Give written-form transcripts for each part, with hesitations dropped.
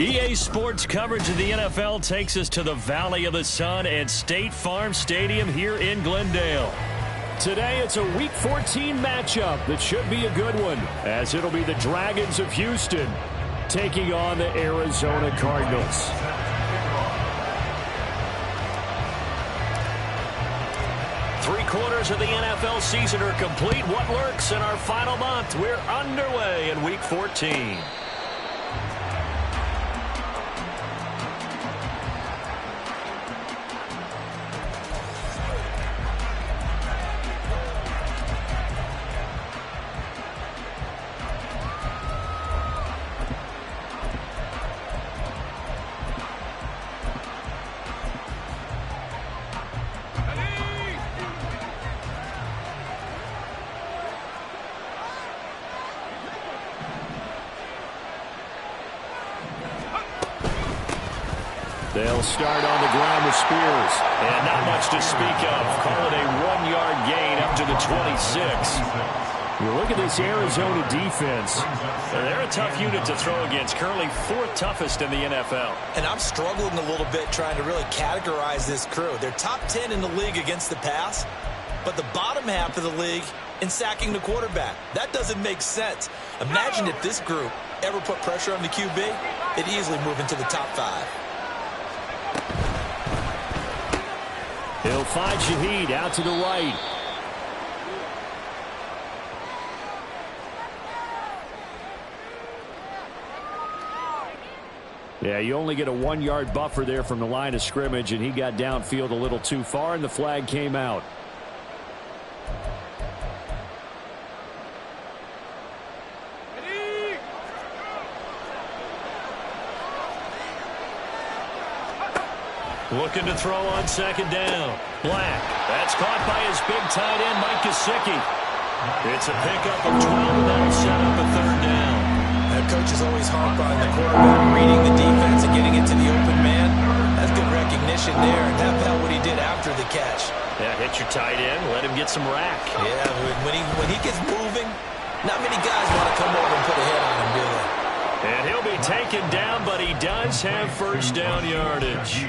EA Sports coverage of the NFL takes us to the Valley of the Sun at State Farm Stadium here in Glendale. Today, it's a Week 14 matchup that should be a good one, as it'll be the Dragons of Houston taking on the Arizona Cardinals. Three-quarters of the NFL season are complete. What lurks in our final month? We're underway in Week 14. They'll start on the ground with Spears. And not much to speak of. Call it a 1-yard gain up to the 26. You look at this Arizona defense. They're a tough unit to throw against. Currently 4th toughest in the NFL. And I'm struggling a little bit trying to really categorize this crew. They're top 10 in the league against the pass, but the bottom half of the league in sacking the quarterback. That doesn't make sense. Imagine if this group ever put pressure on the QB, they'd easily move into the top 5. He'll find Shaheed out to the right. Yeah, you only get a 1-yard buffer there from the line of scrimmage, and he got downfield a little too far, and the flag came out. Looking to throw on 2nd down. Black. That's caught by his big tight end, Mike Gesicki. It's a pickup of 12, and that'll set up a 3rd down. That coach is always harp on the quarterback reading the defense and getting it to the open man. That's good recognition there, and how about what he did after the catch? Yeah, hit your tight end, let him get some rack. Yeah, when he gets moving, not many guys want to come over and put a hit on him, do they? And he'll be taken down, but he does have 1st down yardage.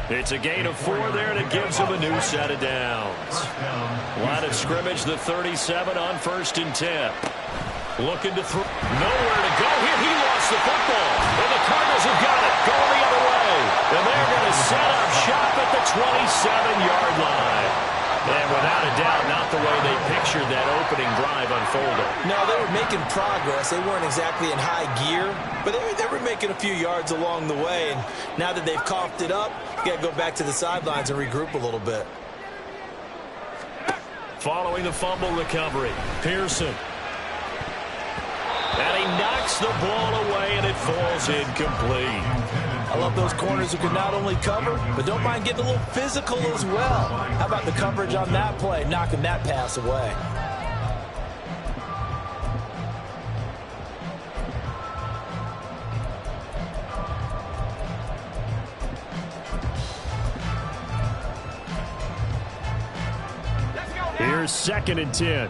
It's a gain of 4 there, and it gives him a new set of downs. Line of scrimmage, the 37 on 1st and 10. Looking to throw. Nowhere to go here. He lost the football. And the Cardinals have got it. Going the other way. And they're going to set up shop at the 27-yard line. And without a doubt, not the way they pictured that opening drive unfolded. No, they were making progress. They weren't exactly in high gear, but they were making a few yards along the way. And now that they've coughed it up, you got to go back to the sidelines and regroup a little bit. Following the fumble recovery, Pearson. And he knocks the ball away, and it falls incomplete. I love those corners who can not only cover, but don't mind getting a little physical as well. How about the coverage on that play, knocking that pass away? Here's 2nd and 10.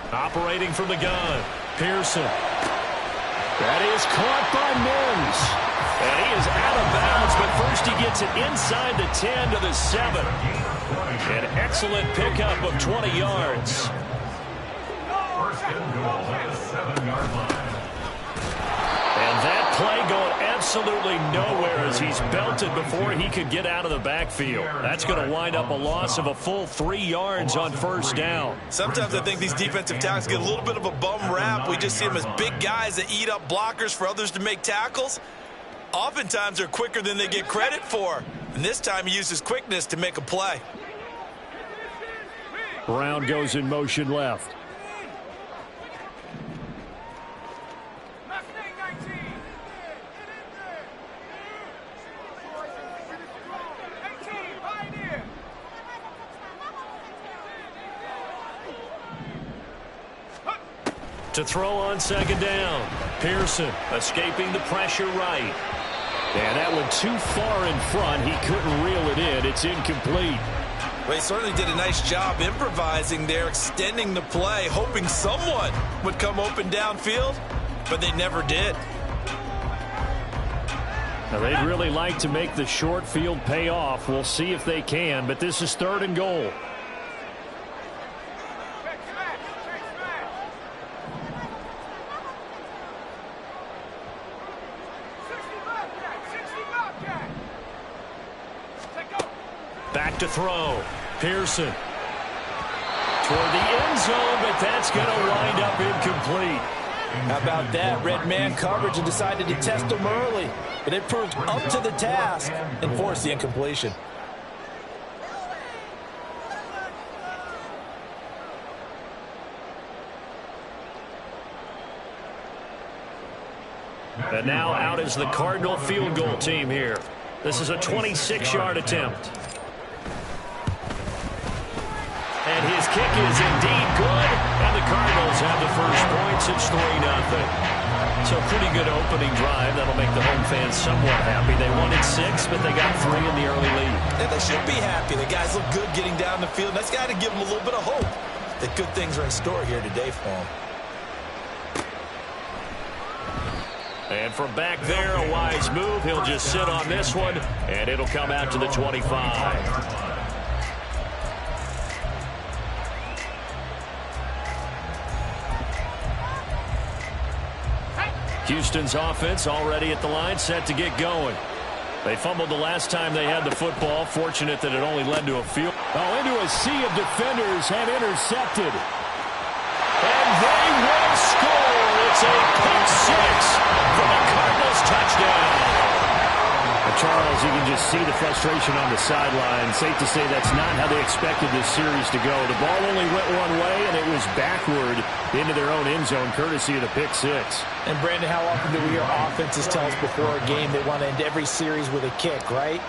Operating from the gun, Pearson. That is caught by Mims. And he is out of bounds, but first he gets it inside the 10 to the 7. An excellent pickup of 20 yards. And that play going absolutely nowhere as he's belted before he could get out of the backfield. That's going to wind up a loss of a full 3 yards on 1st down. Sometimes I think these defensive tackles get a little bit of a bum rap. We just see them as big guys that eat up blockers for others to make tackles. Oftentimes they're quicker than they get credit for. And this time he uses quickness to make a play. Brown goes in motion left. To throw on 2nd down. Pearson escaping the pressure right. And that one too far in front. He couldn't reel it in. It's incomplete. Well, he certainly did a nice job improvising there, extending the play, hoping someone would come open downfield, but they never did. Now, they'd really like to make the short field pay off. We'll see if they can, but this is 3rd and goal. Back to throw. Pearson. Toward the end zone, but that's going to wind up incomplete. How about that? Red man coverage and decided to test him early. But it proved up to the task and forced the incompletion. And now out is the Cardinal field goal team here. This is a 26-yard attempt. And his kick is indeed good. And the Cardinals have the first points. It's 3-0. So pretty good opening drive. That'll make the home fans somewhat happy. They wanted 6, but they got 3 in the early lead. And they should be happy. The guys look good getting down the field. That's got to give them a little bit of hope that good things are in store here today for them. And from back there, a wise move. He'll just sit on this one, and it'll come out to the 25. Houston's offense already at the line, set to get going. They fumbled the last time they had the football. Fortunate that it only led to a field. Oh, into a sea of defenders and intercepted. And they will score. It's a pick 6 for the Cardinals touchdown. Charles, you can just see the frustration on the sideline. Safe to say that's not how they expected this series to go. The ball only went one way, and it was backward into their own end zone, courtesy of the pick 6. And, Brandon, how often do we hear offenses tell us before a game they want to end every series with a kick, right?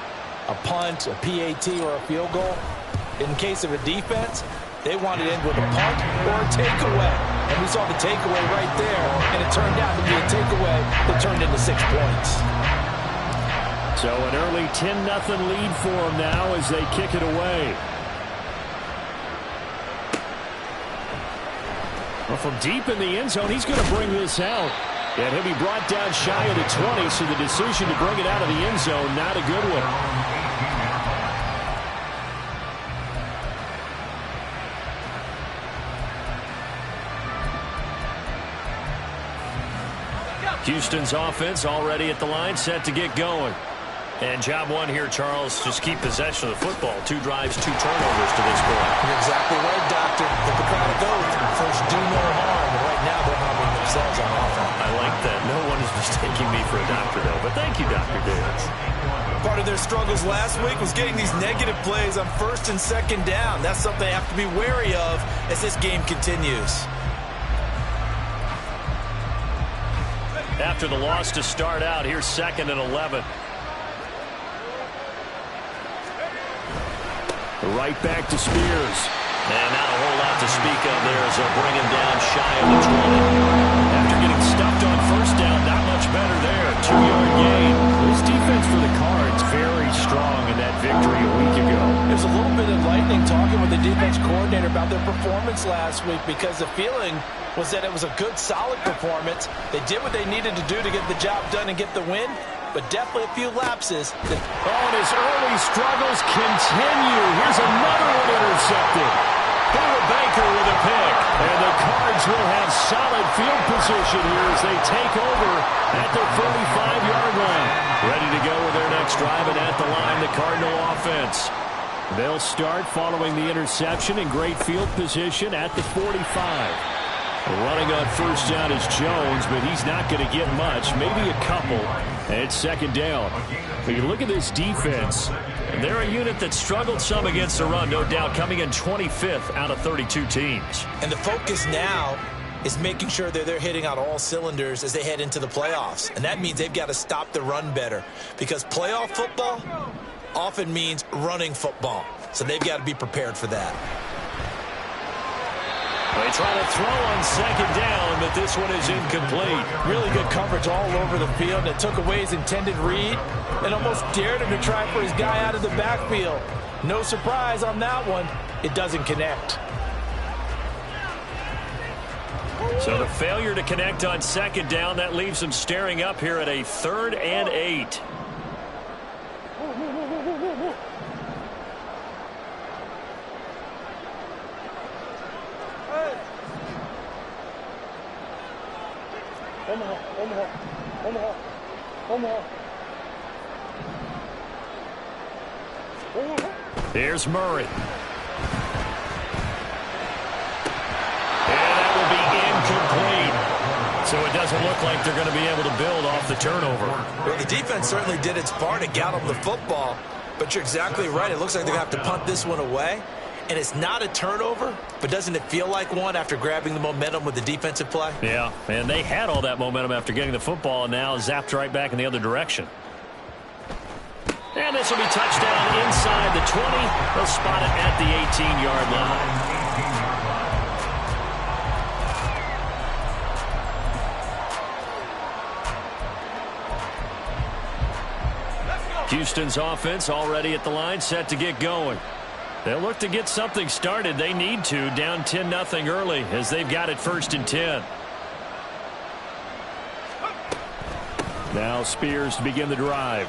A punt, a PAT, or a field goal. In case of a defense, they want to end with a punt or a takeaway. And we saw the takeaway right there, and it turned out to be a takeaway that turned into 6 points. So an early 10-0 lead for them now as they kick it away. Well, from deep in the end zone, he's going to bring this out. And he'll be brought down shy of the 20, so the decision to bring it out of the end zone, not a good one. Houston's offense already at the line, set to get going. And job one here, Charles, just keep possession of the football. 2 drives, 2 turnovers to this point. You're exactly right, Doctor. Hippocratic oath. First, do no harm. And right now, they're harming themselves on offense. I like that. No one is mistaking me for a doctor, though. But thank you, Dr. Davis. Part of their struggles last week was getting these negative plays on 1st and 2nd down. That's something they have to be wary of as this game continues. After the loss to start out, here's 2nd and 11. Right back to Spears. And not a whole lot to speak of there as they'll bring him down shy of the 20. After getting stuffed on 1st down, not much better there. 2-yard gain. This defense for the Cards very strong in that victory a week ago. There's a little bit of lightning talking with the defense coordinator about their performance last week because the feeling was that it was a good, solid performance. They did what they needed to do to get the job done and get the win, but definitely a few lapses. And his early struggles continue. Here's another one intercepted. Buda Baker with a pick. And the Cards will have solid field position here as they take over at their 45-yard line. Ready to go with their next drive, and at the line, the Cardinal offense. They'll start following the interception in great field position at the 45. Running on 1st down is Jones, but he's not going to get much, maybe a couple. And it's 2nd down. But you look at this defense, they're a unit that struggled some against the run, no doubt, coming in 25th out of 32 teams. And the focus now is making sure that they're hitting on all cylinders as they head into the playoffs. And that means they've got to stop the run better, because playoff football often means running football. So they've got to be prepared for that. They try to throw on 2nd down, but this one is incomplete. Really good coverage all over the field. It took away his intended read and almost dared him to try for his guy out of the backfield. No surprise on that one. It doesn't connect. So the failure to connect on second down, that leaves them staring up here at a 3rd and 8. Here's Murray. Incomplete. So it doesn't look like they're going to be able to build off the turnover. Well, the defense certainly did its part to get them the football, but you're exactly right. It looks like they're going to have to punt this one away, and it's not a turnover, but doesn't it feel like one after grabbing the momentum with the defensive play? Yeah, and they had all that momentum after getting the football, and now zapped right back in the other direction. And this will be touchdown inside the 20. They'll spot it at the 18-yard line. Houston's offense already at the line, set to get going. They'll look to get something started. They need to, down 10-0 early, as they've got it 1st and 10. Now Spears to begin the drive.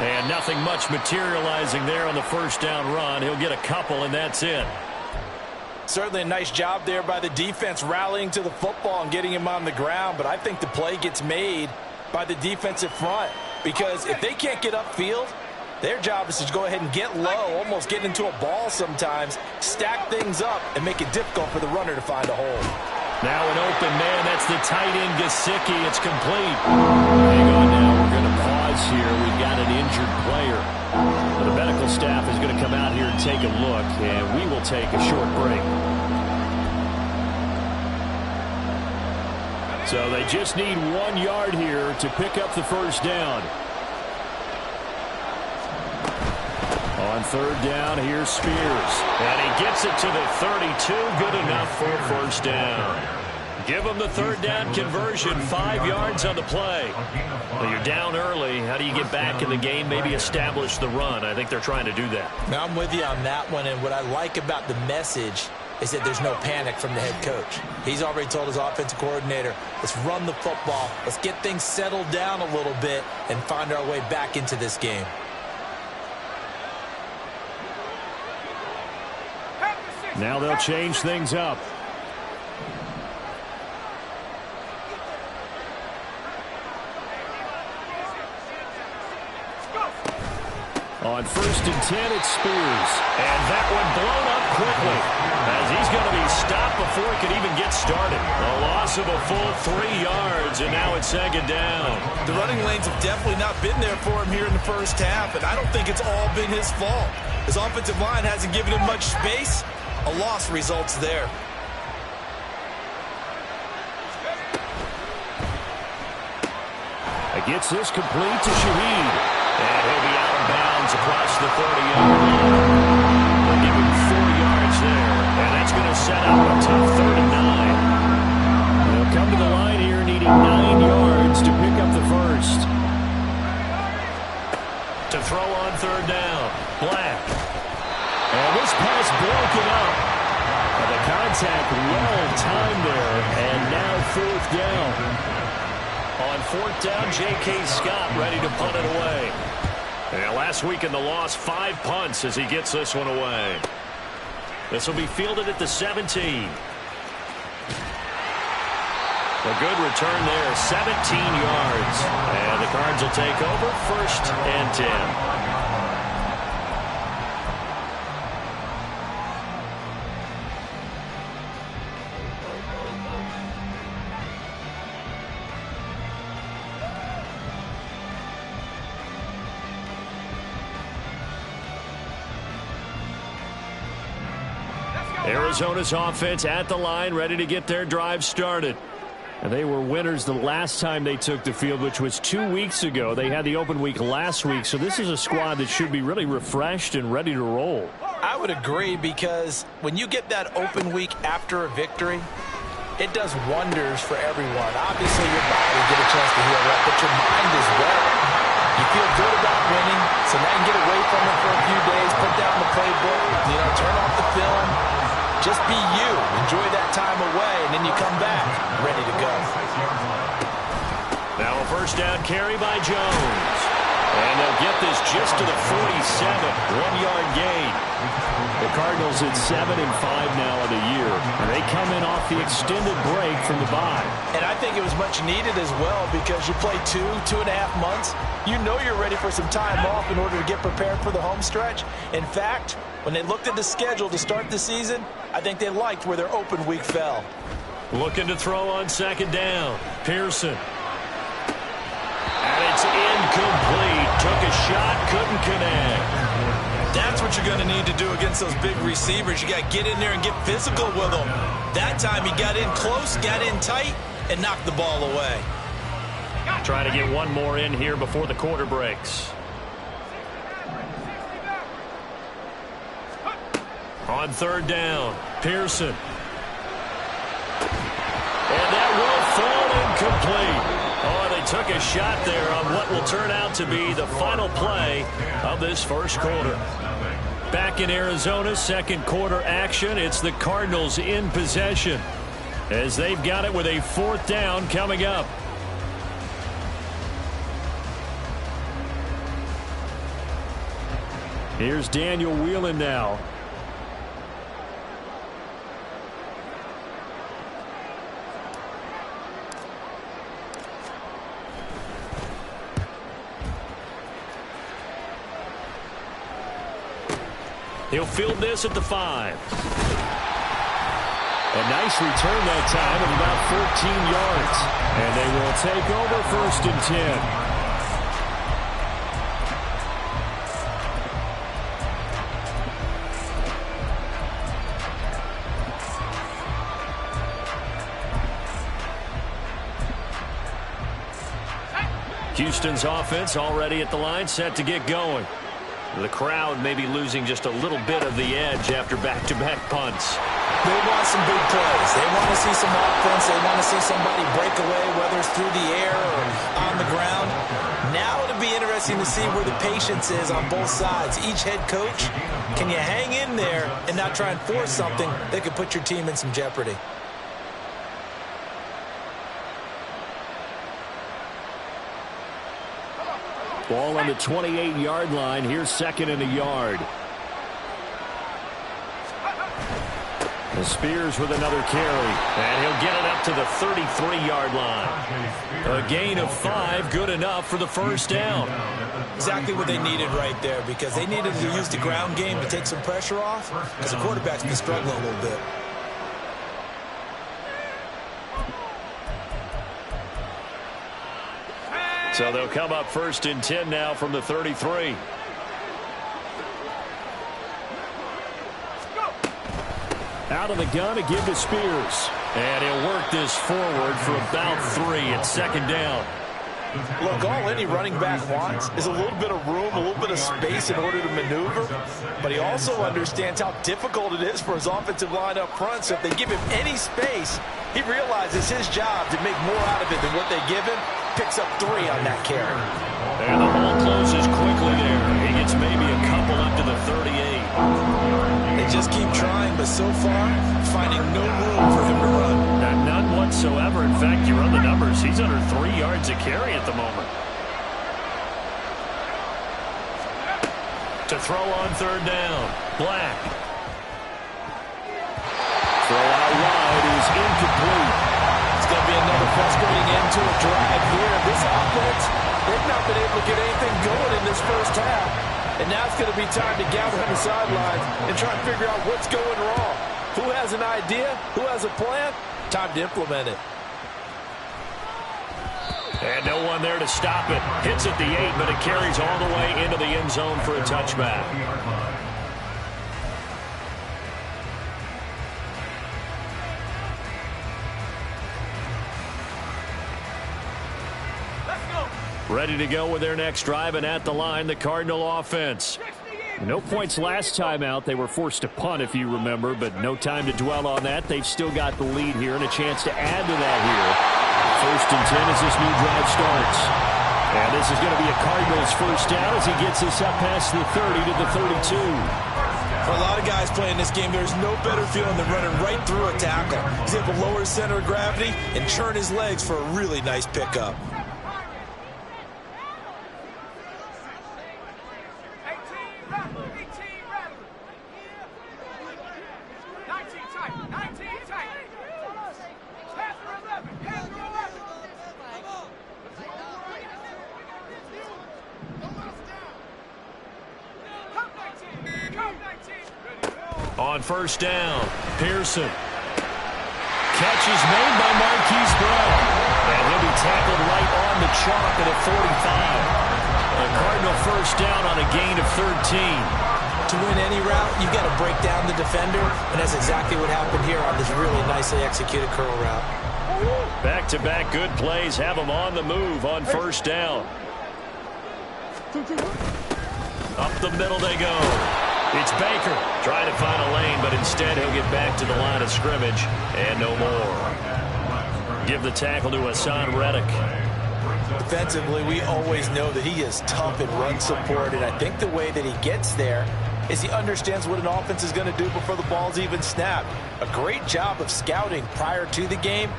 And nothing much materializing there on the first down run. He'll get a couple, and that's it. Certainly a nice job there by the defense rallying to the football and getting him on the ground, but I think the play gets made by the defensive front. Because if they can't get upfield, their job is to go ahead and get low, almost get into a ball sometimes, stack things up, and make it difficult for the runner to find a hole. Now an open man. That's the tight end, Gesicki. It's complete. Hang on now. We're going to pause here. We've got an injured player. The medical staff is going to come out here and take a look, and we will take a short break. So they just need 1 yard here to pick up the first down. On 3rd down, here's Spears. And he gets it to the 32. Good enough for a first down. Give them the 3rd down conversion. 5 yards on the play. Well, you're down early. How do you get back in the game? Maybe establish the run. I think they're trying to do that. Now I'm with you on that one, and what I like about the message is that there's no panic from the head coach. He's already told his offensive coordinator, let's run the football, let's get things settled down a little bit and find our way back into this game. Now they'll change things up. On 1st and 10, it's Spears. And that one blown up quickly, as he's going to be stopped before he could even get started. A loss of a full 3 yards, and now it's 2nd down. The running lanes have definitely not been there for him here in the first half, and I don't think it's all been his fault. His offensive line hasn't given him much space. A loss results there. He gets this complete to Shaheed. And he'll be out of bounds across the 30-yard line. They'll give him 4 yards there. And that's going to set up a tough 3rd and 9. They'll come to the line here needing 9 yards to pick up the first. To throw on 3rd down. Black. And this pass broken up. And the contact well timed there. And now 4th down. On 4th down, J.K. Scott ready to punt it away. And last week in the loss, 5 punts as he gets this one away. This will be fielded at the 17. A good return there, 17 yards. And the Cards will take over 1st and 10. Arizona's offense at the line, ready to get their drive started. And they were winners the last time they took the field, which was 2 weeks ago. They had the open week last week, so this is a squad that should be really refreshed and ready to roll. I would agree, because when you get that open week after a victory, it does wonders for everyone. Obviously, your body get a chance to heal up, but your mind as well. You feel good about winning, so now you can get away from it for a few days, put down the time away, and then you come back ready to go. Now a first down carry by Jones. And they'll get this just to the 47, 1-yard gain. The Cardinals at 7-5 now of the year. And they come in off the extended break from the bye. And I think it was much needed as well because you play 2.5 months. You know you're ready for some time off in order to get prepared for the home stretch. In fact, when they looked at the schedule to start the season, I think they liked where their open week fell. Looking to throw on second down. Pearson. And it's incomplete. Took a shot, couldn't connect. That's what you're going to need to do against those big receivers. You got to get in there and get physical with them. That time he got in close, got in tight, and knocked the ball away. Trying to get one more in here before the quarter breaks. On third down, Pearson. And that will fall incomplete. Oh, they took a shot there on what will turn out to be the final play of this first quarter. Back in Arizona, second quarter action. It's the Cardinals in possession as they've got it with a fourth down coming up. Here's Daniel Whelan now. He'll field this at the 5. A nice return that time of about 14 yards. And they will take over first and 10. Houston's offense already at the line, set to get going. The crowd may be losing just a little bit of the edge after back-to-back punts. They want some big plays. They want to see some offense. They want to see somebody break away, whether it's through the air or on the ground. Now it'll be interesting to see where the patience is on both sides. Each head coach, can you hang in there and not try and force something that could put your team in some jeopardy? Ball on the 28-yard line. Here's second and a yard. And Spears with another carry. And he'll get it up to the 33-yard line. A gain of 5, good enough for the first down. Exactly what they needed right there, because they needed to use the ground game to take some pressure off, because the quarterback's been struggling a little bit. So they'll come up first and 10 now from the 33. Out of the gun to give to Spears. And he'll work this forward for about 3 at second down. Look, all any running back wants is a little bit of room, a little bit of space in order to maneuver. But he also understands how difficult it is for his offensive line up front. So if they give him any space, he realizes his job to make more out of it than what they give him. Picks up 3 on that carry. And the hole closes quickly there. He gets maybe a couple up to the 38. They just keep trying, but so far, finding no room for him to run. None whatsoever. In fact, you run the numbers. He's under 3 yards a carry at the moment. To throw on third down. Black. Throw out wide is incomplete. It's going to be another frustrating end to a drive here. This offense, They've not been able to get anything going in this first half. And now it's going to be time to gather on the sidelines and try and figure out what's going wrong. Who has an idea? Who has a plan? Time to implement it. And no one there to stop it. Hits at the 8, but it carries all the way into the end zone for a touchback. Ready to go with their next drive, and at the line, the Cardinal offense. No points last time out. They were forced to punt, if you remember, but no time to dwell on that. They've still got the lead here and a chance to add to that here. First and 10 as this new drive starts. And this is going to be a Cardinals first down as he gets this up past the 30 to the 32. For a lot of guys playing this game, there's no better feeling than running right through a tackle. He's able to lower his center of gravity and churn his legs for a really nice pickup. On first down, Pearson. Catch is made by Marquise Brown. And he'll be tackled right on the chalk at a 45. A Cardinal first down on a gain of 13. To win any route, you've got to break down the defender, and that's exactly what happened here on this really nicely executed curl route. Back-to-back good plays have him on the move on first down. Up the middle they go. It's Baker trying to find a lane, but instead he'll get back to the line of scrimmage and no more. Give the tackle to Hassan Reddick. Defensively, we always know that he is tough in run support, and I think the way that he gets there is he understands what an offense is going to do before the ball's even snapped. A great job of scouting prior to the game,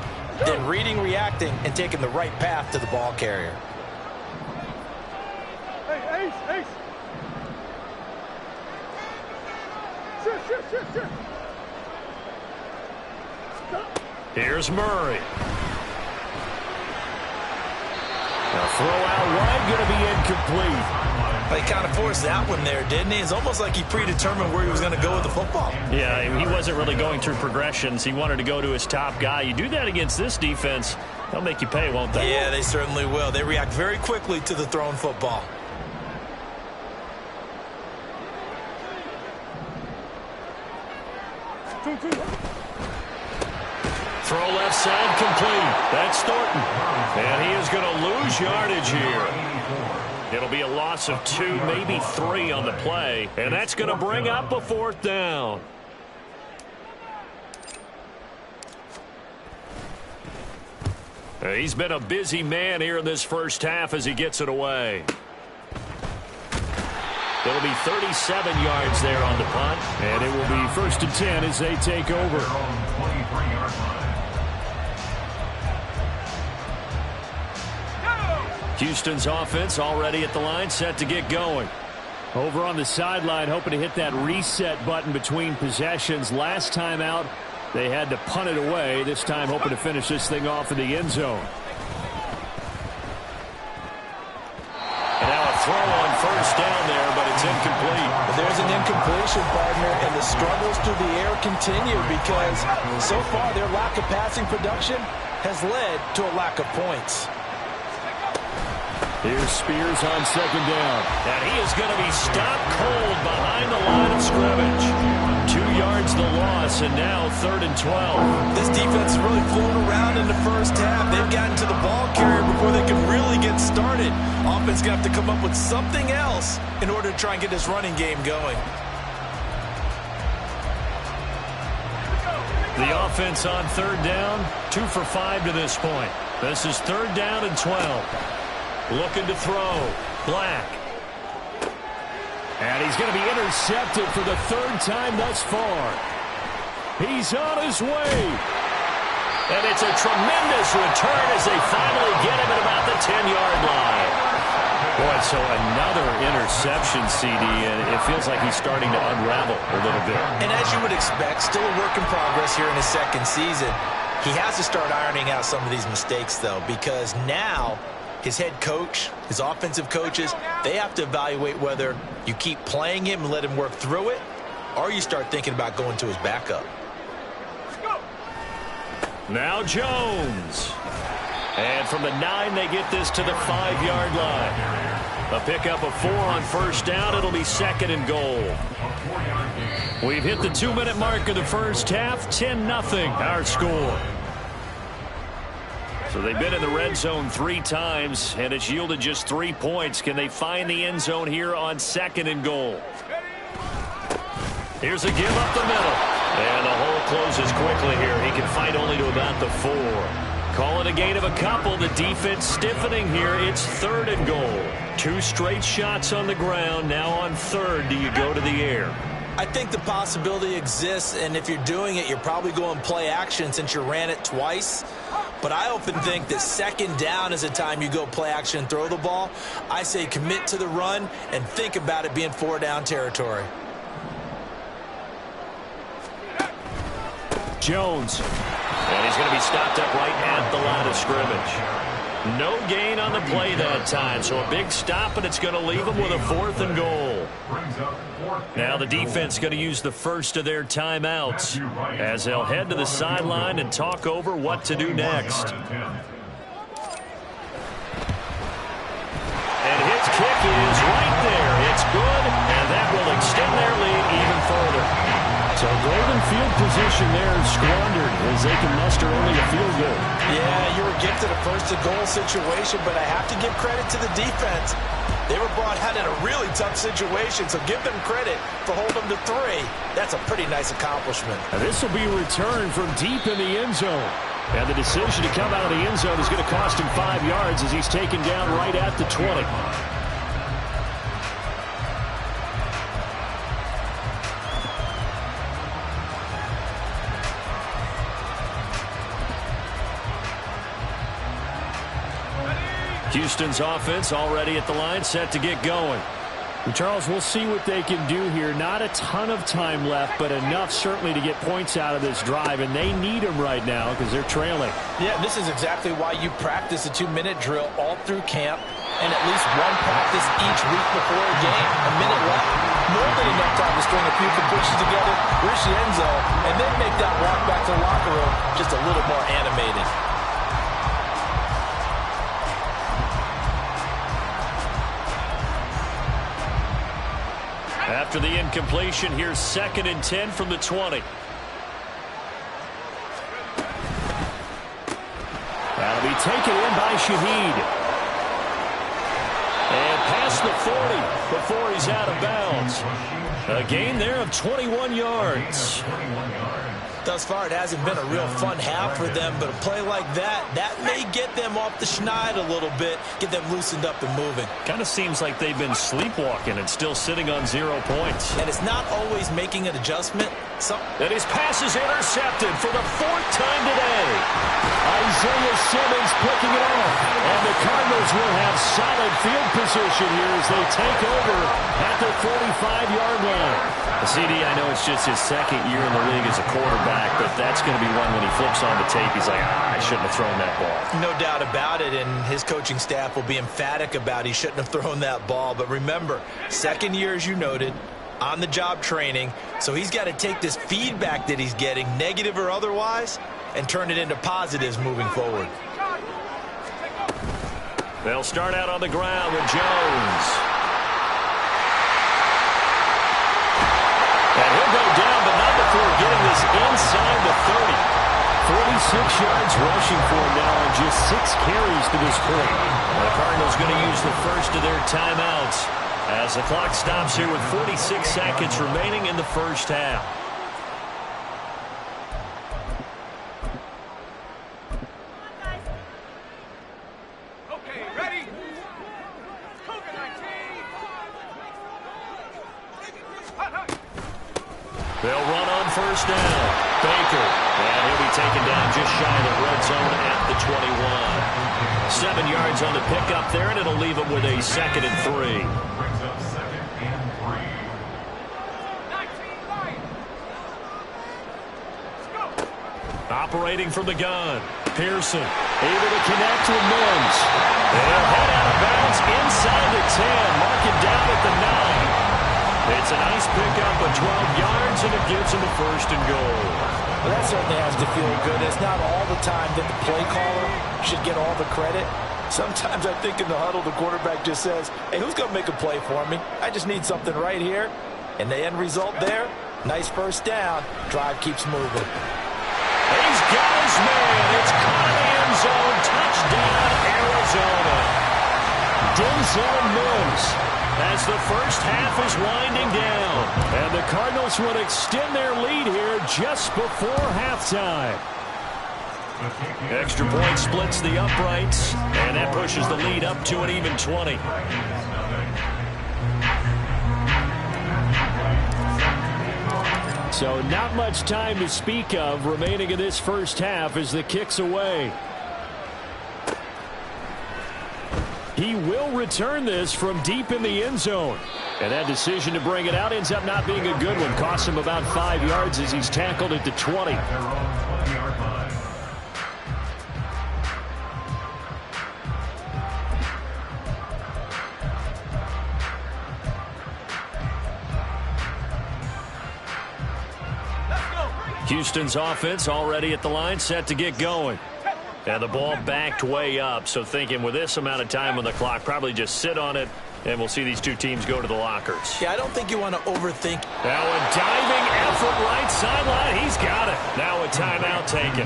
then reading, reacting, and taking the right path to the ball carrier. Hey, Ace! Sure. Here's Murray. Now throw out wide, going to be incomplete. He kind of forced that one there, didn't he? It's almost like he predetermined where he was going to go with the football. Yeah, he wasn't really going through progressions. He wanted to go to his top guy. You do that against this defense, they'll make you pay, won't they? Yeah, they certainly will. They react very quickly to the thrown football. Throw left side complete. That's Thornton. And he is going to lose yardage here. It'll be a loss of 2, maybe 3 on the play. And that's going to bring up a 4th down. He's been a busy man here in this first half as he gets it away. It'll be 37 yards there on the punt. And it will be 1st and 10 as they take over. Houston's offense already at the line, set to get going. Over on the sideline, hoping to hit that reset button between possessions. Last time out, they had to punt it away. This time hoping to finish this thing off in the end zone. And now a throw on first down there, but it's incomplete. But there's an incompletion, partner, and the struggles through the air continue because so far their lack of passing production has led to a lack of points. Here's Spears on 2nd down. And he is going to be stopped cold behind the line of scrimmage. 2 yards the loss, and now 3rd and 12. This defense is really fooling around in the first half. They've gotten to the ball carrier before they can really get started. Offense going to have to come up with something else in order to try and get this running game going. The offense on 3rd down, 2 for 5 to this point. This is 3rd down and 12. Looking to throw. Black. And he's going to be intercepted for the 3rd time thus far. He's on his way. And it's a tremendous return as they finally get him at about the 10-yard line. Boy, so another interception, CD, and it feels like he's starting to unravel a little bit. And as you would expect, still a work in progress here in his 2nd season. He has to start ironing out some of these mistakes, though, because now his head coach, his offensive coaches, they have to evaluate whether you keep playing him and let him work through it, or you start thinking about going to his backup. Now Jones. And from the 9, they get this to the 5-yard line. A pickup of 4 on first down. It'll be 2nd and goal. We've hit the 2-minute mark of the first half. 10-0 our score. So they've been in the red zone 3 times, and it's yielded just 3 points. Can they find the end zone here on 2nd and goal? Here's a give up the middle. And the hole closes quickly here. He can fight only to about the 4. Call it a gain of a couple. The defense stiffening here. It's 3rd and goal. 2 straight shots on the ground. Now on 3rd, do you go to the air? I think the possibility exists, and if you're doing it, you're probably going play action since you ran it twice. But I often think that second down is a time you go play action and throw the ball. I say commit to the run and think about it being 4 down territory. Jones. And he's going to be stopped up right at the line of scrimmage. No gain on the play that time, so a big stop, and it's going to leave them with a 4th and goal. Now the defense going to use the first of their timeouts as they'll head to the sideline and talk over what to do next. And his kick is right there. It's good, and that will extend their lead even further. So golden field position there squandered as they can muster only a field goal. Yeah, you were gifted a first-and-goal situation, but I have to give credit to the defense. They were brought out in a really tough situation, so give them credit for holding them to 3. That's a pretty nice accomplishment. And this will be returned from deep in the end zone. And the decision to come out of the end zone is going to cost him 5 yards as he's taken down right at the 20. Houston's offense already at the line, set to get going. And Charles, we'll see what they can do here. Not a ton of time left, but enough certainly to get points out of this drive, and they need them right now because they're trailing. Yeah, this is exactly why you practice a 2-minute drill all through camp and at least one practice each week before a game. A minute left, more than enough time to string a few completions together, reach the end zone, and then make that walk back to the locker room just a little more animated. After the incompletion, here's 2nd and 10 from the 20. That'll be taken in by Shaheed. And past the 40 before he's out of bounds. A gain there of 21 yards. Thus far, it hasn't been a real fun half for them, but a play like that may get them off the schneid a little bit, get them loosened up and moving. Kind of seems like they've been sleepwalking and still sitting on 0 points. And it's not always making an adjustment. And his pass is intercepted for the 4th time today. Isaiah Simmons picking it off. And the Cardinals will have solid field position here as they take over at the 45-yard line. CD, I know it's just his 2nd year in the league as a quarterback, but that's going to be one when he flips on the tape, he's like, I shouldn't have thrown that ball. No doubt about it, and his coaching staff will be emphatic about he shouldn't have thrown that ball. But remember, 2nd year, as you noted, on-the-job training, so he's got to take this feedback that he's getting, negative or otherwise, and turn it into positives moving forward. They'll start out on the ground with Jones. And he'll go down, but not before getting this inside the 30. 46 yards rushing for him now and just 6 carries to this point. The Cardinals going to use the first of their timeouts as the clock stops here with 46 seconds remaining in the first half. They'll run on first down. Baker, and he'll be taken down just shy of the red zone at the 21. 7 yards on the pickup there, and it'll leave him with a 2nd and 3. Operating from the gun. Pearson able to connect with Mims. They'll head out of bounds inside the 10. Mark it down at the 9. It's a nice pickup of 12 yards, and it gives him a 1st and goal. Well, that certainly has to feel good. It's not all the time that the play caller should get all the credit. Sometimes I think in the huddle, the quarterback just says, hey, who's going to make a play for me? I just need something right here. And the end result there, nice first down. Drive keeps moving. He's got his man. It's caught in the end zone. Touchdown, Arizona. Denzel Mims as the first half is winding down. And the Cardinals would extend their lead here just before halftime. Extra point splits the uprights, and that pushes the lead up to an even 20. So not much time to speak of remaining in this first half as the kick's away. He will return this from deep in the end zone. And that decision to bring it out ends up not being a good one. Costs him about 5 yards as he's tackled at the 20. Houston's offense already at the line, set to get going. And the ball backed way up, so thinking with this amount of time on the clock, probably just sit on it, and we'll see these two teams go to the lockers. Yeah, I don't think you want to overthink. Now a diving effort right sideline. He's got it. Now a timeout taken.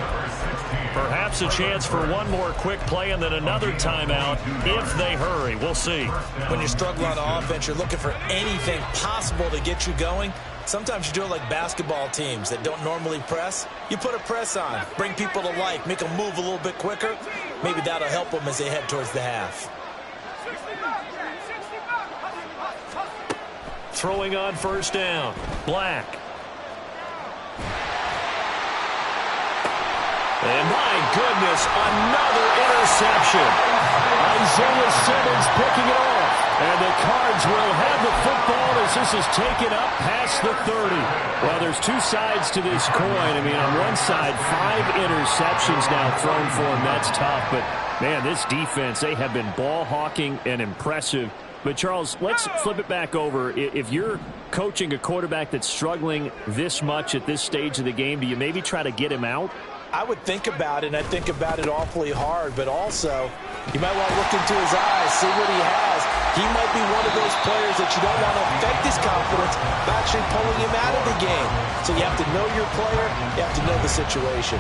Perhaps a chance for one more quick play and then another timeout if they hurry. We'll see. When you're struggling on offense, you're looking for anything possible to get you going. Sometimes you do it like basketball teams that don't normally press. You put a press on, bring people to life, make them move a little bit quicker. Maybe that'll help them as they head towards the half. Throwing on first down. Black. And my goodness, another interception. Isaiah Simmons picking it off. And the Cards will have the football as this is taken up past the 30. Well, there's two sides to this coin. I mean, on one side, 5 interceptions now thrown for him. That's tough. But, man, this defense, they have been ball hawking and impressive. But, Charles, let's flip it back over. If you're coaching a quarterback that's struggling this much at this stage of the game, do you maybe try to get him out? I would think about it, and I think about it awfully hard, but also you might want to look into his eyes, see what he has. He might be one of those players that you don't want to affect his confidence by actually pulling him out of the game. So you have to know your player, you have to know the situation.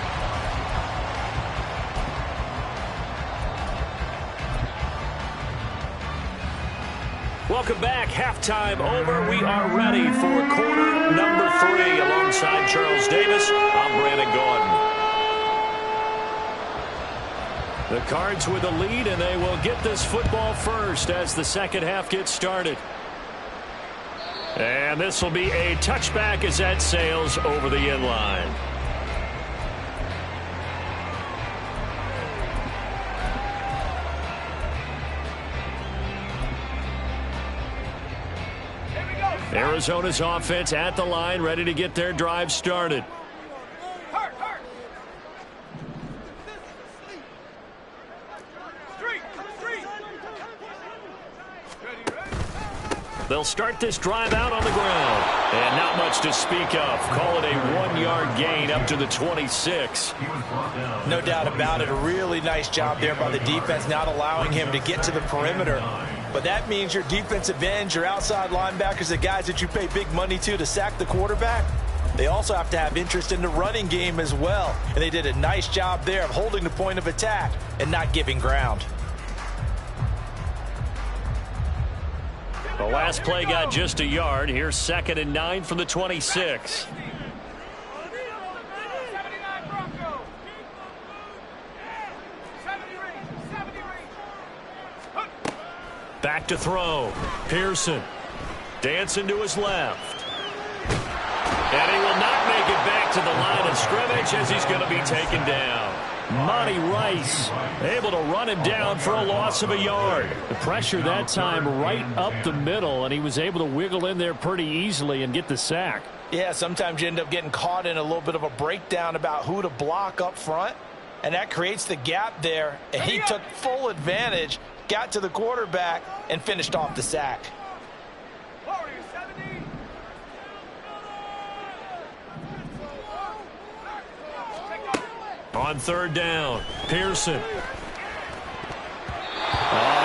Welcome back. Halftime over. We are ready for quarter number 3. Alongside Charles Davis, I'm Brandon Gordon. The Cards with a lead, and they will get this football first as the second half gets started. And this will be a touchback as that sails over the end line. Arizona's offense at the line, ready to get their drive started. They'll start this drive out on the ground. And not much to speak of. Call it a 1-yard gain up to the 26. No doubt about it. A really nice job there by the defense, not allowing him to get to the perimeter. But that means your defensive ends, your outside linebackers, the guys that you pay big money to sack the quarterback, they also have to have interest in the running game as well. And they did a nice job there of holding the point of attack and not giving ground. The last play got just a yard. Here's 2nd and 9 from the 26. Back to throw. Pearson. Dancing to his left. And he will not make it back to the line of scrimmage as he's going to be taken down. Monty Rice able to run him down for a loss of a yard. The pressure that time right up the middle, and he was able to wiggle in there pretty easily and get the sack. Yeah, sometimes you end up getting caught in a little bit of a breakdown about who to block up front, and that creates the gap there, and he took full advantage, got to the quarterback, and finished off the sack. On 3rd down, Pearson. Oh,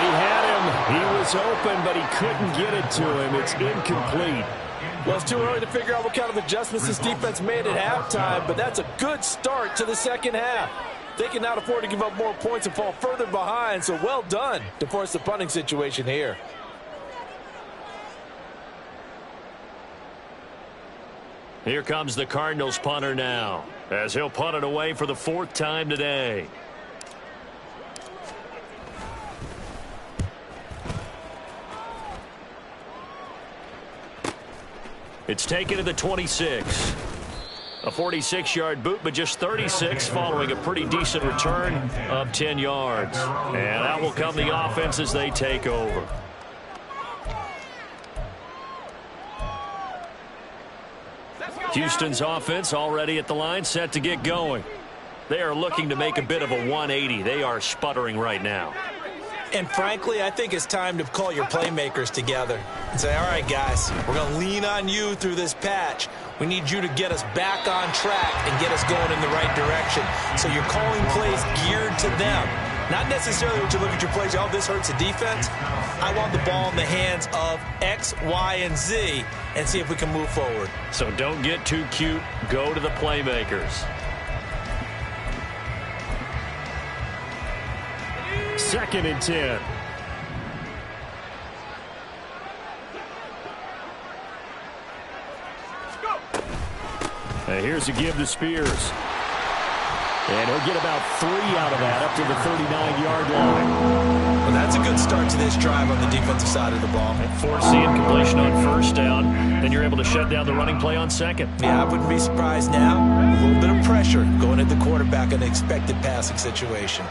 he had him. He was open, but he couldn't get it to him. It's incomplete. Well, it's too early to figure out what kind of adjustments this defense made at halftime, but that's a good start to the second half. They can not afford to give up more points and fall further behind, so well done to force the punting situation here. Here comes the Cardinals punter now, as he'll punt it away for the 4th time today. It's taken to the 26. A 46-yard boot, but just 36 following a pretty decent return of 10 yards. And out will come the offense as they take over. Houston's offense already at the line, set to get going. They are looking to make a bit of a 180. They are sputtering right now. And frankly, I think it's time to call your playmakers together and say, all right, guys, we're going to lean on you through this patch. We need you to get us back on track and get us going in the right direction. So you're calling plays geared to them. Not necessarily what you look at your plays, oh, this hurts the defense. I want the ball in the hands of X, Y, and Z and see if we can move forward. So don't get too cute. Go to the playmakers. 2nd and 10. Here's a give to Spears. And he'll get about 3 out of that up to the 39-yard line. Well, that's a good start to this drive on the defensive side of the ball. And force the incompletion on 1st down. Then you're able to shut down the running play on 2nd. Yeah, I wouldn't be surprised now. A little bit of pressure going at the quarterback in an expected passing situation.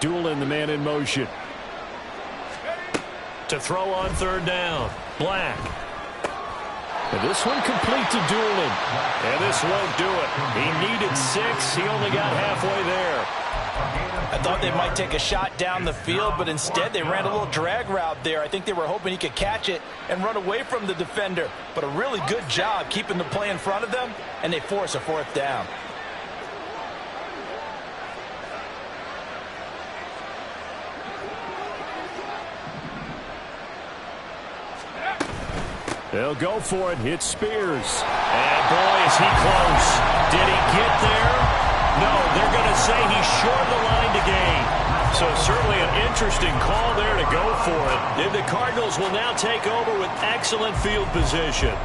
Doolin, the man in motion. To throw on 3rd down. Black. And this one complete to Doolin. And this won't do it. He needed 6. He only got halfway there. I thought they might take a shot down the field, but instead they ran a little drag route there. I think they were hoping he could catch it and run away from the defender. But a really good job keeping the play in front of them, and they force a 4th down. They'll go for it. It's Spears. And boy, is he close. Did he get there? No, they're going to say he's short the line to gain. So certainly an interesting call there to go for it. And the Cardinals will now take over with excellent field position.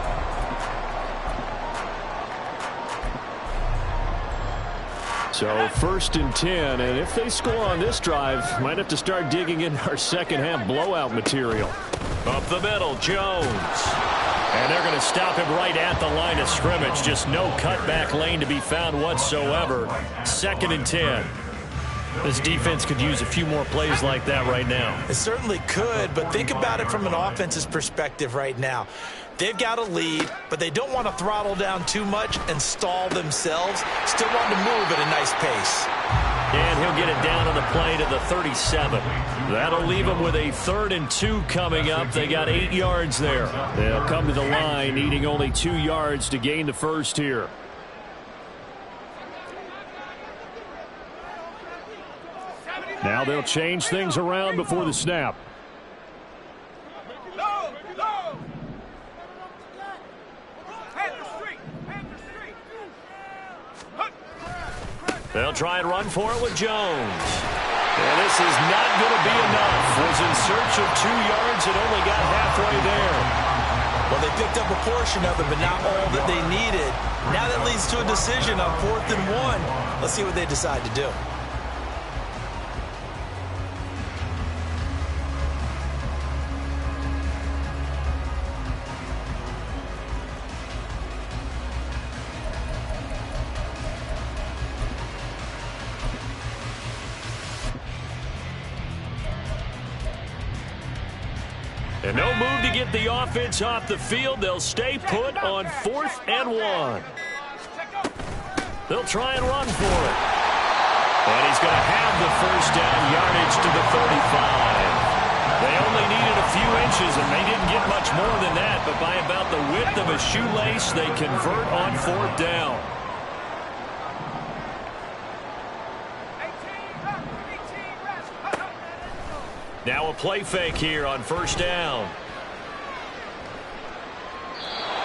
So 1st and 10, and if they score on this drive, might have to start digging in our second-half blowout material. Up the middle, Jones. And they're going to stop him right at the line of scrimmage. Just no cutback lane to be found whatsoever. 2nd and 10. This defense could use a few more plays like that right now. It certainly could, but think about it from an offense's perspective right now. They've got a lead, but they don't want to throttle down too much and stall themselves. Still want to move at a nice pace. And he'll get it down on the play to the 37. That'll leave them with a 3rd and 2 coming up. They got 8 yards there. They'll come to the line needing only 2 yards to gain the 1st here. Now they'll change things around before the snap. They'll try and run for it with Jones. And this is not going to be enough. Was in search of 2 yards and only got halfway there. Well, they picked up a portion of it, but not all that they needed. Now that leads to a decision on 4th and 1. Let's see what they decide to do. And no move to get the offense off the field. They'll stay put on 4th and 1. They'll try and run for it. And he's going to have the 1st down, yardage to the 35. They only needed a few inches, and they didn't get much more than that. But by about the width of a shoelace, they convert on 4th down. Now a play fake here on 1st down.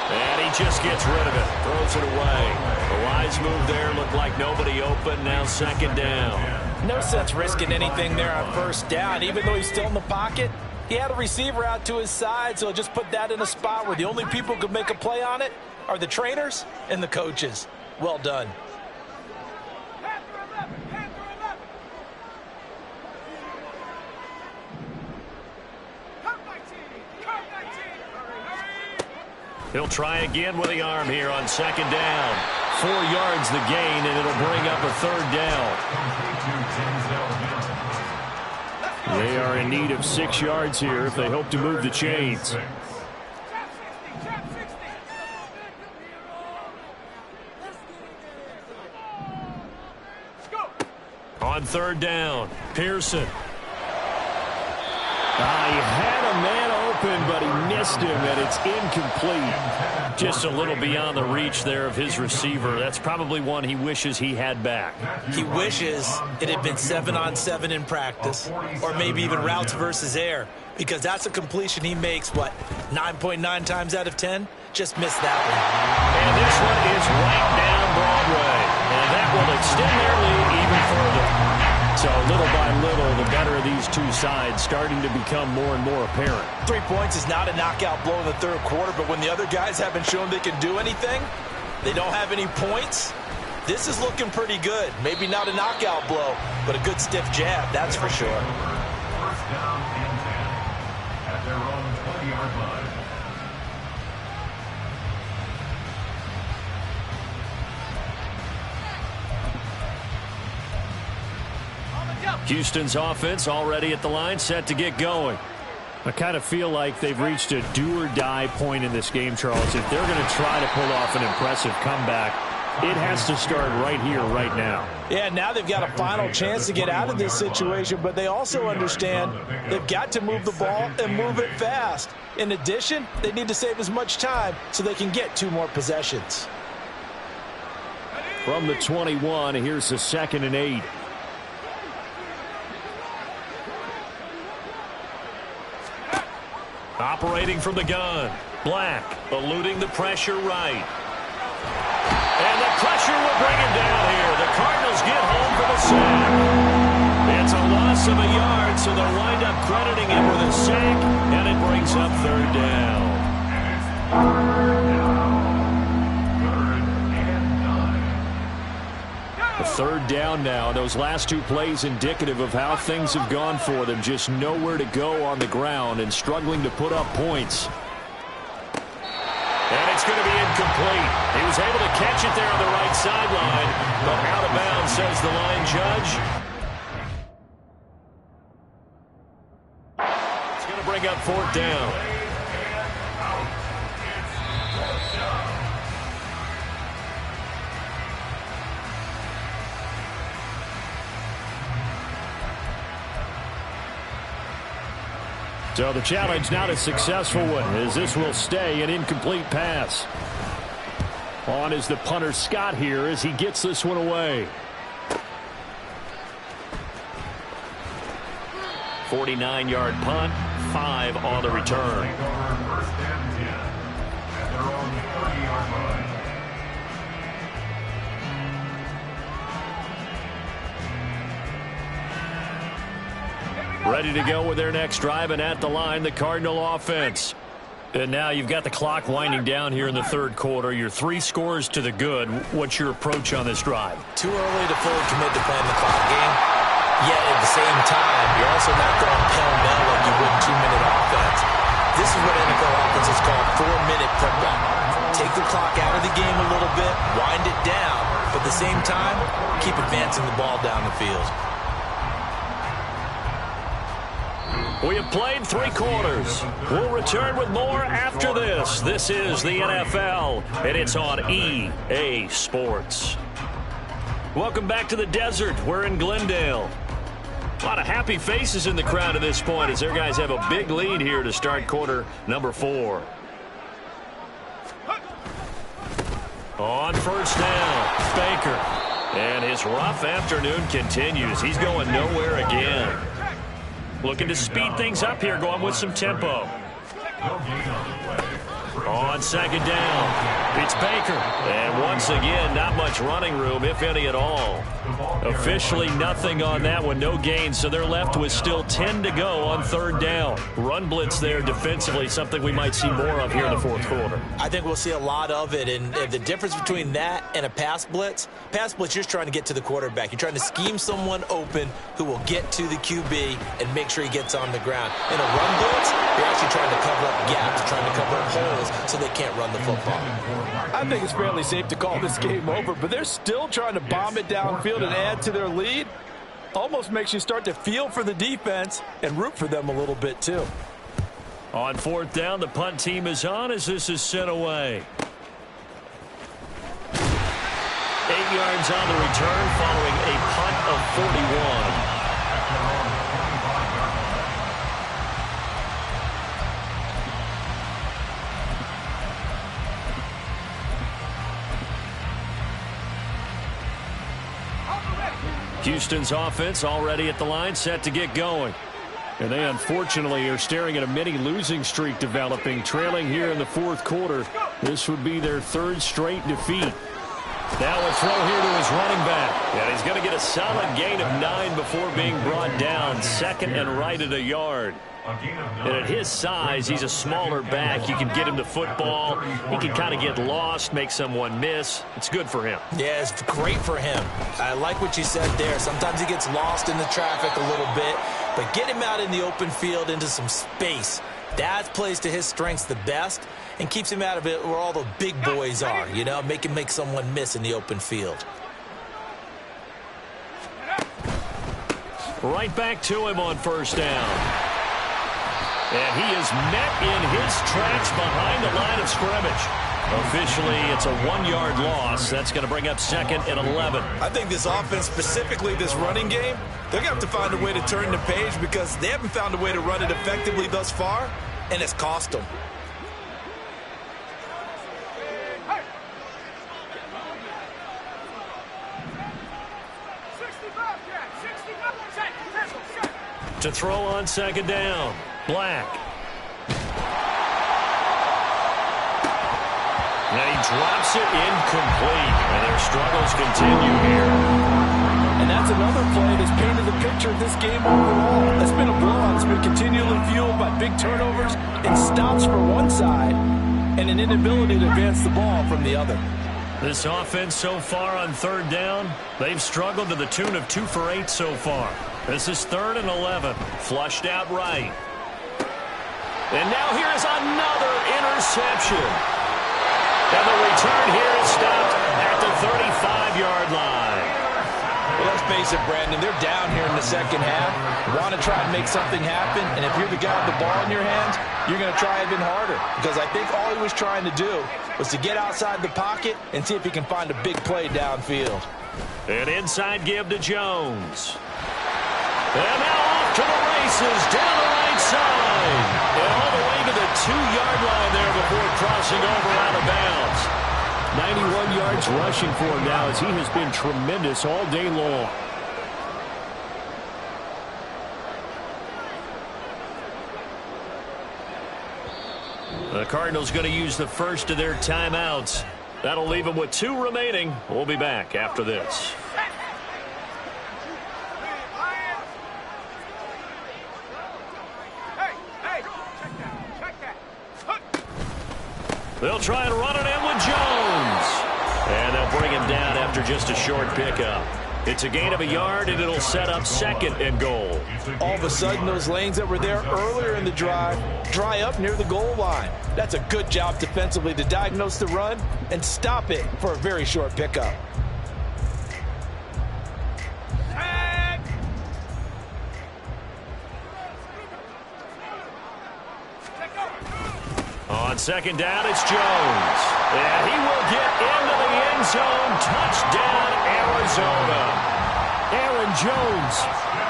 And he just gets rid of it. Throws it away. The wise move there. Looked like nobody open. Now 2nd down. No sense risking anything there on 1st down. Even though he's still in the pocket, he had a receiver out to his side, so just put that in a spot where the only people who could make a play on it are the trainers and the coaches. Well done. He'll try again with the arm here on second down. 4 yards the gain, and it'll bring up a third down. They are in need of 6 yards here if they hope to move the chains. On third down, Pearson. He had a man open, but he missed him, and it's incomplete. Just a little beyond the reach there of his receiver. That's probably one he wishes he had back. He wishes it had been 7-on-7 in practice, or maybe even routes versus air, because that's a completion he makes, 9.9 times out of 10? Just missed that one. And this one is right down Broadway. And that will extend their lead even further. So little by little, the better of these two sides starting to become more and more apparent. 3 points is not a knockout blow in the third quarter, but when the other guys haven't shown they can do anything, they don't have any points, this is looking pretty good. Maybe not a knockout blow, but a good stiff jab, that's for sure. First down and 10 at their own 20-yard line. Houston's offense already at the line, set to get going. I kind of feel like they've reached a do-or-die point in this game, Charles. If they're going to try to pull off an impressive comeback, it has to start right here, right now. Yeah, now they've got a final chance to get out of this situation, but they also understand they've got to move the ball and move it fast. In addition, they need to save as much time so they can get 2 more possessions. From the 21, here's the 2nd and 8. Operating from the gun. Black eluding the pressure right. And the pressure will bring him down here. The Cardinals get home for the sack. It's a loss of a yard, so they'll wind up crediting him with a sack, and it brings up third down. A third down now. Those last 2 plays indicative of how things have gone for them. Just nowhere to go on the ground and struggling to put up points. And it's going to be incomplete. He was able to catch it there on the right sideline, but out of bounds, says the line judge. It's going to bring up fourth down. So the challenge not a successful one, as this will stay an incomplete pass. On is the punter Scott here as he gets this one away. 49-yard punt, 5 on the return. First and 10 at their own 30-yard line. Ready to go with their next drive, and at the line, the Cardinal offense. And now you've got the clock winding down here in the third quarter. Your 3 scores to the good. What's your approach on this drive? Too early to fully commit to playing the clock game. Yet at the same time, you're also not going pell-mell like you would in 2-minute offense. This is what NFL offenses call 4-minute prep. Take the clock out of the game a little bit, wind it down, but at the same time, keep advancing the ball down the field. We have played 3 quarters. We'll return with more after this. This is the NFL, and it's on EA Sports. Welcome back to the desert. We're in Glendale. A lot of happy faces in the crowd at this point as their guys have a big lead here to start quarter number 4. On first down, Baker. And his rough afternoon continues. He's going nowhere again. Looking to speed things up here, going with some tempo. On second down, it's Baker. And once again, not much running room, if any at all. Officially nothing on that one, no gain, so they're left with still 10 to go on third down. Run blitz there defensively, something we might see more of here in the fourth quarter. I think we'll see a lot of it, and the difference between that and a pass blitz, you're just trying to get to the quarterback. You're trying to scheme someone open who will get to the QB and make sure he gets on the ground. In a run blitz, you're actually trying to cover up gaps, trying to cover up holes so they can't run the football. I think it's fairly safe to call this game over, but they're still trying to bomb it downfield and add to their lead. Almost makes you start to feel for the defense and root for them a little bit too. On fourth down, the punt team is on as this is sent away. 8 yards on the return following a punt of 41. Houston's offense already at the line, set to get going. And they unfortunately are staring at a mini losing streak developing, trailing here in the fourth quarter. This would be their 3rd straight defeat. Now a throw here to his running back. And he's going to get a solid gain of 9 before being brought down. Second and right at a yard. And at his size, he's a smaller back. You can get him the football. He can kind of get lost, make someone miss. It's good for him. Yeah, it's great for him. I like what you said there. Sometimes he gets lost in the traffic a little bit, but get him out in the open field into some space. That plays to his strengths the best and keeps him out of it where all the big boys are, you know, make someone miss in the open field. Right back to him on first down. And he is met in his tracks behind the line of scrimmage. Officially, it's a 1-yard loss. That's going to bring up 2nd and 11. I think this offense, specifically this running game, they're going to have to find a way to turn the page because they haven't found a way to run it effectively thus far, and it's cost them. To throw on 2nd down. Black. And he drops it incomplete. And their struggles continue here. And that's another play that's painted the picture of this game overall. It's been a blowout. It's been continually fueled by big turnovers and stops for one side and an inability to advance the ball from the other. This offense so far on 3rd down, they've struggled to the tune of 2 for 8 so far. This is 3rd and 11. Flushed out right. And now here is another interception. And the return here is stopped at the 35-yard line. Well, let's face it, Brandon, they're down here in the second half. Want to try and make something happen, and if you're the guy with the ball in your hands, you're going to try even harder. Because I think all he was trying to do was to get outside the pocket and see if he can find a big play downfield. An inside give to Jones. And now off to the races down the right side. And all the way to the 2-yard line there before crossing over out of bounds. 91 yards rushing for him now as he has been tremendous all day long. The Cardinals going to use the first of their timeouts. That'll leave them with 2 remaining. We'll be back after this. They'll try and run it in with Jones. And they'll bring him down after just a short pickup. It's a gain of 1 yard, and it'll set up 2nd and goal. All of a sudden, those lanes that were there earlier in the drive dry up near the goal line. That's a good job defensively to diagnose the run and stop it for a very short pickup. On 2nd down, it's Jones. And he will get into the end zone. Touchdown, Arizona. Aaron Jones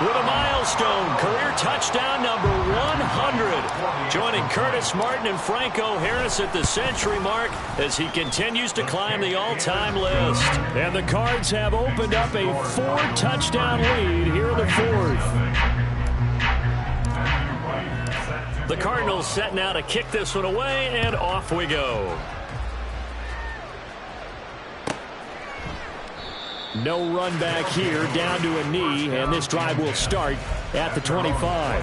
With a milestone, career touchdown number 100. Joining Curtis Martin and Franco Harris at the century mark as he continues to climb the all-time list. And the Cards have opened up a 4-touchdown lead here in the 4th. The Cardinals set now to kick this one away, and off we go. No run back here, down to a knee, and this drive will start at the 25.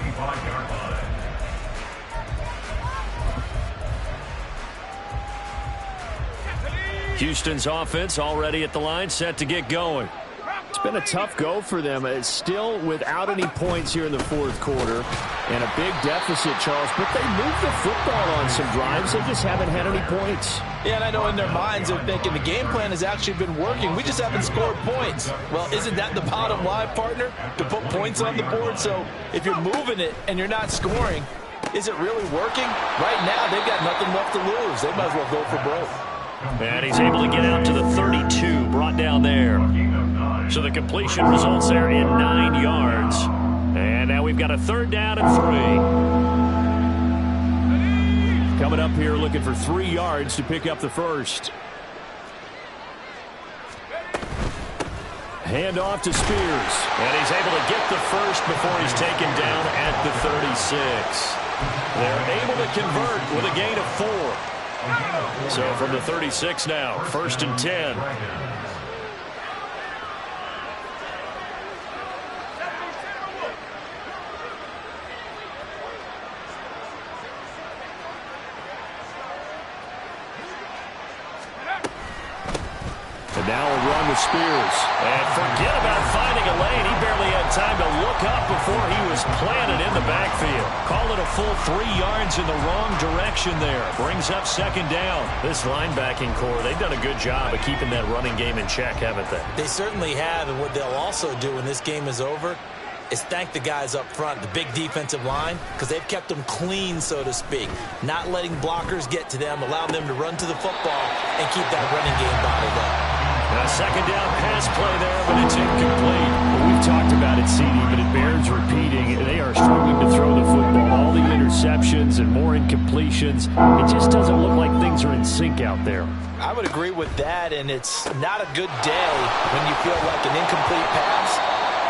Houston's offense already at the line, set to get going. It's been a tough go for them. It's still without any points here in the fourth quarter and a big deficit, Charles. But they moved the football on some drives. They just haven't had any points. Yeah, and I know in their minds they're thinking the game plan has actually been working. We just haven't scored points. Well, isn't that the bottom line, partner? To put points on the board? So if you're moving it and you're not scoring, is it really working? Right now, they've got nothing left to lose. They might as well go for broke. And he's able to get out to the 32, brought down there. So the completion results there in 9 yards. And now we've got a 3rd down and 3. Coming up here looking for 3 yards to pick up the first. Hand off to Spears. And he's able to get the first before he's taken down at the 36. They're able to convert with a gain of 4. So from the 36 now, 1st and 10. And now a run with Spears. And forget about finding a lane. He barely had time to look up before he was planted in the backfield. Call it a full 3 yards in the wrong direction there. Brings up 2nd down. This linebacking core, they've done a good job of keeping that running game in check, haven't they? They certainly have, and what they'll also do when this game is over is thank the guys up front, the big defensive line, because they've kept them clean, so to speak. Not letting blockers get to them, allowing them to run to the football and keep that running game bottled up. A 2nd down pass play there, but it's incomplete. Well, we've talked about it, CD, but it bears repeating. They are struggling to throw the football. All the interceptions and more incompletions. It just doesn't look like things are in sync out there. I would agree with that, and it's not a good day when you feel like an incomplete pass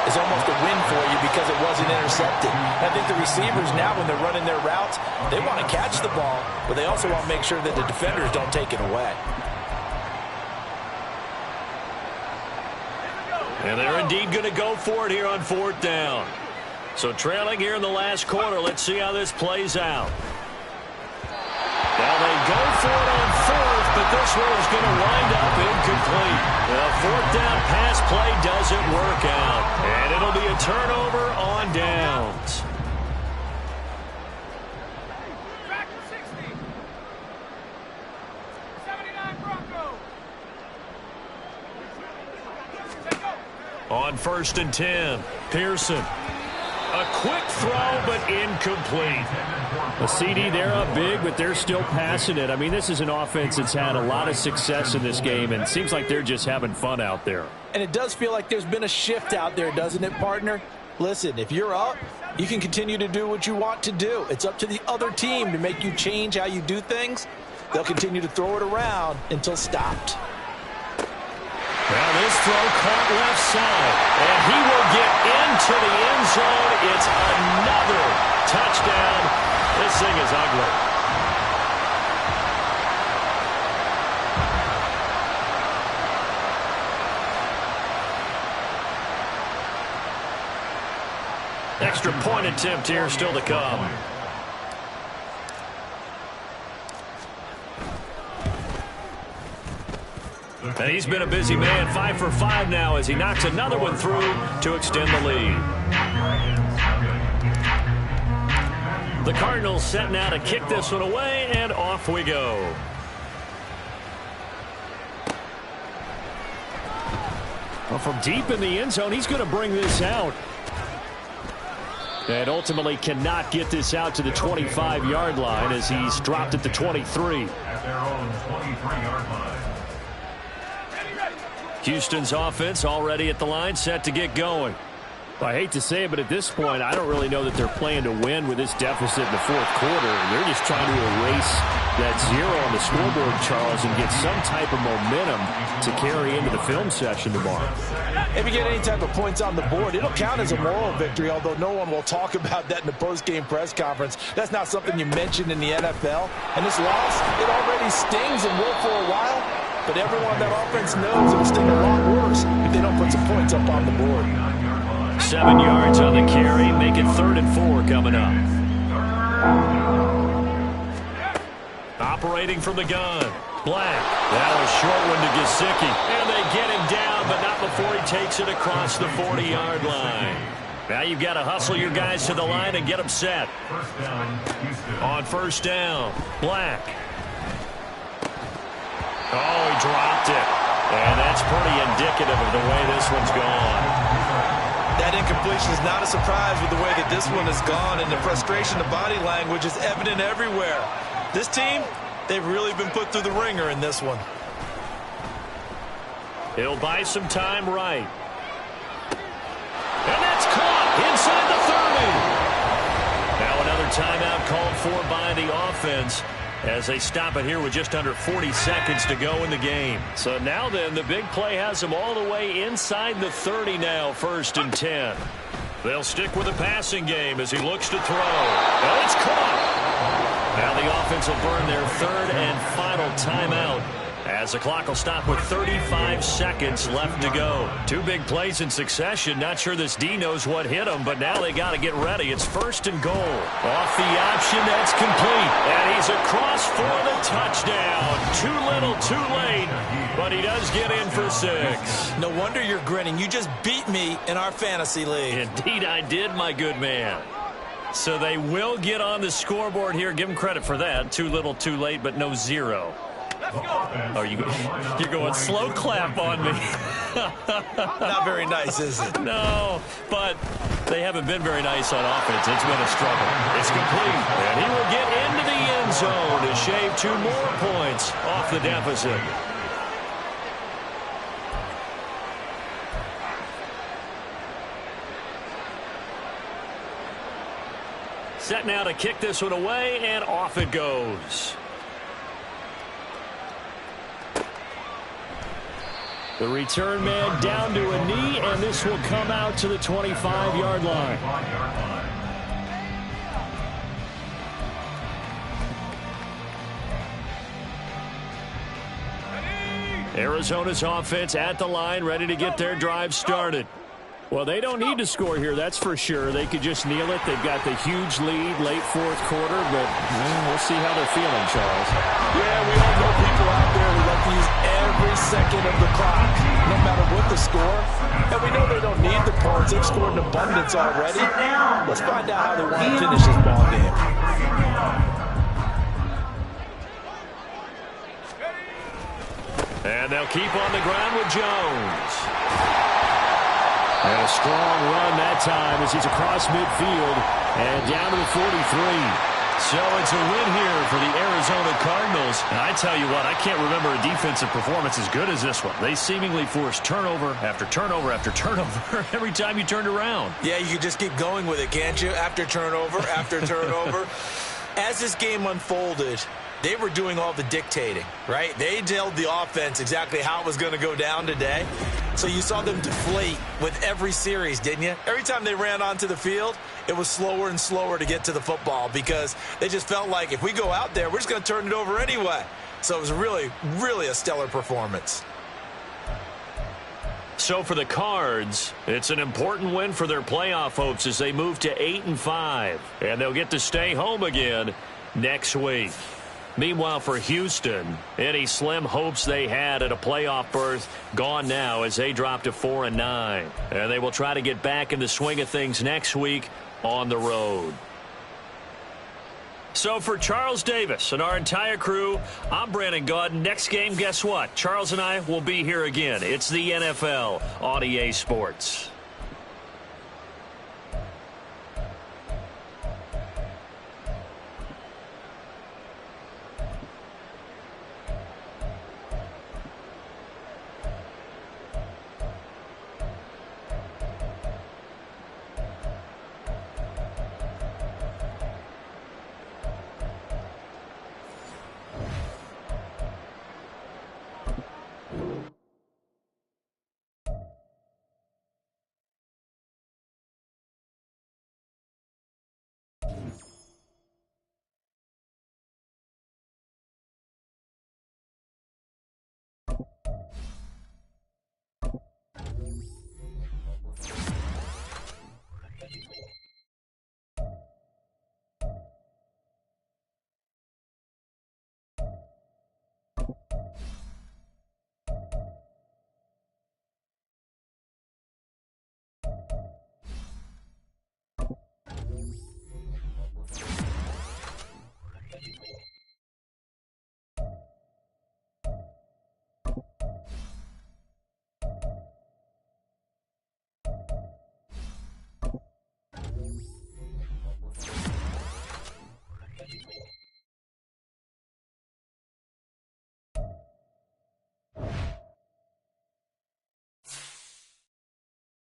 is almost a win for you because it wasn't intercepted. I think the receivers now, when they're running their routes, they want to catch the ball, but they also want to make sure that the defenders don't take it away. And they're indeed going to go for it here on 4th down. So trailing here in the last quarter. Let's see how this plays out. Now they go for it on 4th, but this one is going to wind up incomplete. The 4th down pass play doesn't work out. And it'll be a turnover on downs. On 1st and 10, Pearson. A quick throw, but incomplete. A CD, they're up big, but they're still passing it. I mean, this is an offense that's had a lot of success in this game, and it seems like they're just having fun out there. And it does feel like there's been a shift out there, doesn't it, partner? Listen, if you're up, you can continue to do what you want to do. It's up to the other team to make you change how you do things. They'll continue to throw it around until stopped. Well, this throw caught left side, and he will get into the end zone. It's another touchdown. This thing is ugly. Extra point attempt here still to come. And he's been a busy man, 5 for 5 now as he knocks another one through to extend the lead. The Cardinals set now to kick this one away, and off we go. Well, from deep in the end zone, he's going to bring this out. And ultimately cannot get this out to the 25-yard line as he's dropped at the 23. At their own 23-yard line. Houston's offense already at the line, set to get going. I hate to say it, but at this point, I don't really know that they're playing to win with this deficit in the fourth quarter. They're just trying to erase that 0 on the scoreboard, Charles, and get some type of momentum to carry into the film session tomorrow. If you get any type of points on the board, it'll count as a moral victory, although no one will talk about that in the post-game press conference. That's not something you mentioned in the NFL. And this loss, it already stings and will for a while. But everyone on that offense knows it'll sting a lot worse if they don't put some points up on the board. 7 yards on the carry, make it 3rd and 4 coming up. operating from the gun. Black. That was short one to Gesicki. And they get him down, but not before he takes it across the 40-yard line. Now you've got to hustle your guys to the line and get them set. First down, Houston. On first down, Black. Oh, he dropped it. And that's pretty indicative of the way this one's gone. That incompletion is not a surprise with the way that this one has gone, and the frustration, the body language is evident everywhere. This team, they've really been put through the ringer in this one. He'll buy some time right. And that's caught inside the 30. Now another timeout called for by the offense as they stop it here with just under 40 seconds to go in the game. So now then, the big play has them all the way inside the 30 now, 1st and 10. They'll stick with the passing game as he looks to throw. And it's caught. Now the offense will burn their 3rd and final timeout as the clock will stop with 35 seconds left to go. 2 big plays in succession. Not sure this D knows what hit him, but now they got to get ready. It's 1st and goal. Off the option, that's complete. And he's across for the touchdown. Too little, too late, but he does get in for 6. No wonder you're grinning. You just beat me in our fantasy league. Indeed I did, my good man. So they will get on the scoreboard here. Give them credit for that. Too little, too late, but no 0. Oh, you're going slow clap on me. Not very nice, is it? No, but they haven't been very nice on offense. It's been a struggle. It's complete, and he will get into the end zone to shave 2 more points off the deficit. Set now to kick this one away, and off it goes. The return man down to a knee, and this will come out to the 25-yard line. Arizona's offense at the line, ready to get their drive started. Well, they don't need to score here, that's for sure. They could just kneel it. They've got the huge lead late 4th quarter, but we'll see how they're feeling, Charles. Yeah, we all know people out there who like to use every second of the clock, no matter what the score. And we know they don't need the points. They've scored in abundance already. Let's find out how they want to finish this ball game. And they'll keep on the ground with Jones. And a strong run that time as he's across midfield and down to the 43. So it's a win here for the Arizona Cardinals. And I tell you what, I can't remember a defensive performance as good as this one. They seemingly forced turnover after turnover after turnover every time you turned around. Yeah, you can just keep going with it, can't you? After turnover, after turnover. As this game unfolded, they were doing all the dictating, right? They told the offense exactly how it was going to go down today. So you saw them deflate with every series, didn't you? Every time they ran onto the field, it was slower and slower to get to the football because they just felt like if we go out there, we're just going to turn it over anyway. So it was really, really a stellar performance. So for the Cards, it's an important win for their playoff hopes as they move to 8-5. And they'll get to stay home again next week. Meanwhile, for Houston, any slim hopes they had at a playoff berth gone now as they drop to 4-9. And they will try to get back in the swing of things next week on the road. So for Charles Davis and our entire crew, I'm Brandon Gaudin. Next game, guess what? Charles and I will be here again. It's the NFL on EA Sports.